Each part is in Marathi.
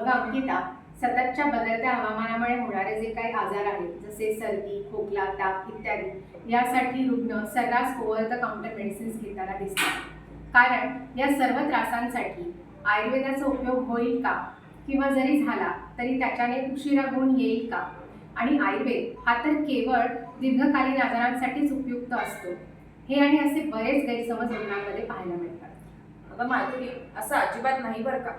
अंकिता, सततच्या बदलत्या हवामानामुळे होणारे जे काही आजार आहेत जसे सर्दी, खोकला, ताप इत्यादी यासाठी रुग्ण सर्रास ओव्हर द काउंटर मेडिसिन्स घेताना दिसतात. कारण या सर्व त्रासांसाठी आयुर्वेदाचा उपयोग होईल का, किंवा जरी झाला तरी त्याच्याने उशिरा गुण येईल का? आणि आयुर्वेद हा तर केवळ दीर्घकालीन आजारांसाठीच उपयुक्त असतो, हे आणि असे बरेच गैरसमज रुग्णांमध्ये पाहायला मिळतात. अगं माधुरी, असं अजिबात नाही बरं का.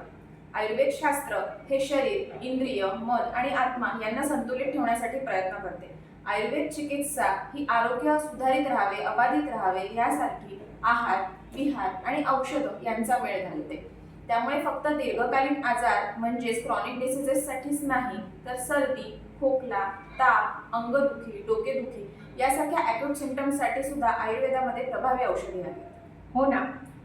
आयुर्वेद शास्त्र हे शरीर, इंद्रिय, मन आणि आत्मा यांना संतुलित ठेवण्यासाठी प्रयत्न करते. आयुर्वेद चिकित्सा ही आरोग्य सुधारित राहावे, अबाधित राहावे यासाठी आहार, विहार आणि औषधं यांचा मेळ घालते. त्यामुळे फक्त दीर्घकालीन आजार म्हणजेच क्रॉनिक डिसीजेससाठीच नाही, तर सर्दी, खोकला, ताप, अंगदुखी, डोकेदुखी यासारख्या ॲक्यूट सिम्पटम्ससाठी सुद्धा आयुर्वेदामध्ये प्रभावी औषधी आहेत. हो ना,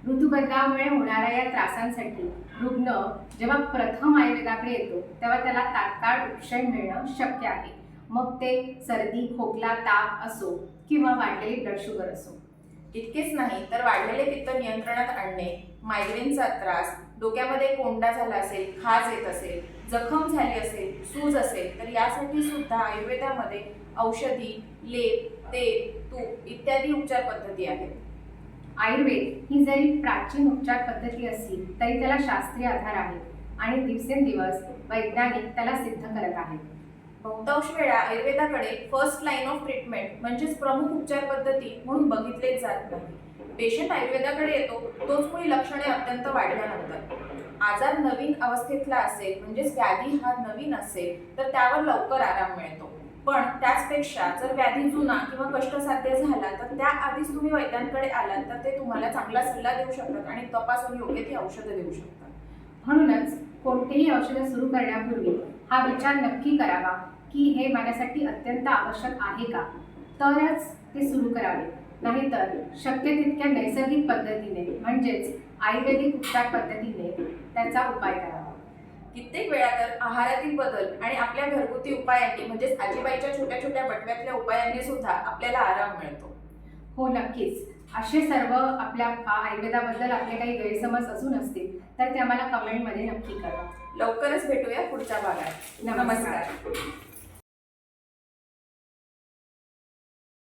ऋतुबदलामुळे होणाऱ्या या त्रासांसाठी रुग्ण जेव्हा प्रथम आयुर्वेदाकडे येतो तेव्हा त्याला तात्काळ उपशय मिळणं शक्य आहे. मग ते सर्दी, खोकला, ताप असो किंवा वाढलेली ब्लड शुगर असो. इतकेच नाही तर वाढलेले पित्त नियंत्रणात आणणे, मायग्रेनचा त्रास, डोक्यामध्ये कोंडा झाला असेल, खाज येत असेल, जखम झाली असेल, सूज असेल तर यासाठी सुद्धा आयुर्वेदामध्ये औषधी, लेप, तेल, तूप इत्यादी उपचार पद्धती आहेत. आयुर्वेद ही जरी प्राचीन उपचार पद्धती असली तरी त्याला शास्त्रीय आधार आहे आणि दिवसेंदिवस वैज्ञानिक त्याला सिद्ध करत आहेत. बहुतांश वेळा आयुर्वेदाकडे फर्स्ट लाईन ऑफ ट्रीटमेंट म्हणजेच प्रमुख उपचार पद्धती म्हणून बघितलेच जात नाही. पेशंट आयुर्वेदाकडे येतो तोच मुळी लक्षणे अत्यंत वाढल्यानंतर. आजार नवीन अवस्थेतला असेल म्हणजेच व्याधी हा नवीन असेल तर त्यावर लवकर आराम मिळतो. पण त्याचपेक्षा जर व्याधी जुना किंवा कष्टसाध्य झाला तर त्याआधीच तुम्ही वैद्यांकडे आलात तर ते तुम्हाला चांगला सल्ला देऊ शकतात आणि तपासून योग्य ती औषधं देऊ शकतात. म्हणूनच कोणतेही औषध सुरू करण्यापूर्वी हा विचार नक्की करावा की हे माझ्यासाठी अत्यंत आवश्यक आहे का, तरच ते सुरू करावे. नाहीतर शक्य तितक्या नैसर्गिक पद्धतीने म्हणजेच आयुर्वेदिक उपचार पद्धतीने त्याचा उपाय करावा. कित्येक वेळा तर आहारातील बदल आणि आपल्या घरगुती उपायांनी म्हणजेच आजीबाईच्या छोट्या छोट्या बटव्यातल्या उपायांनी सुद्धा आपल्याला आराम मिळतो. हो नक्कीच. असे सर्व आपल्या आयुर्वेदाबद्दल आपले काही गैरसमज असून असतील तर ते आम्हाला कमेंटमध्ये नक्की कळवा. लवकरच भेटूया पुढच्या भागात. नमस्कार.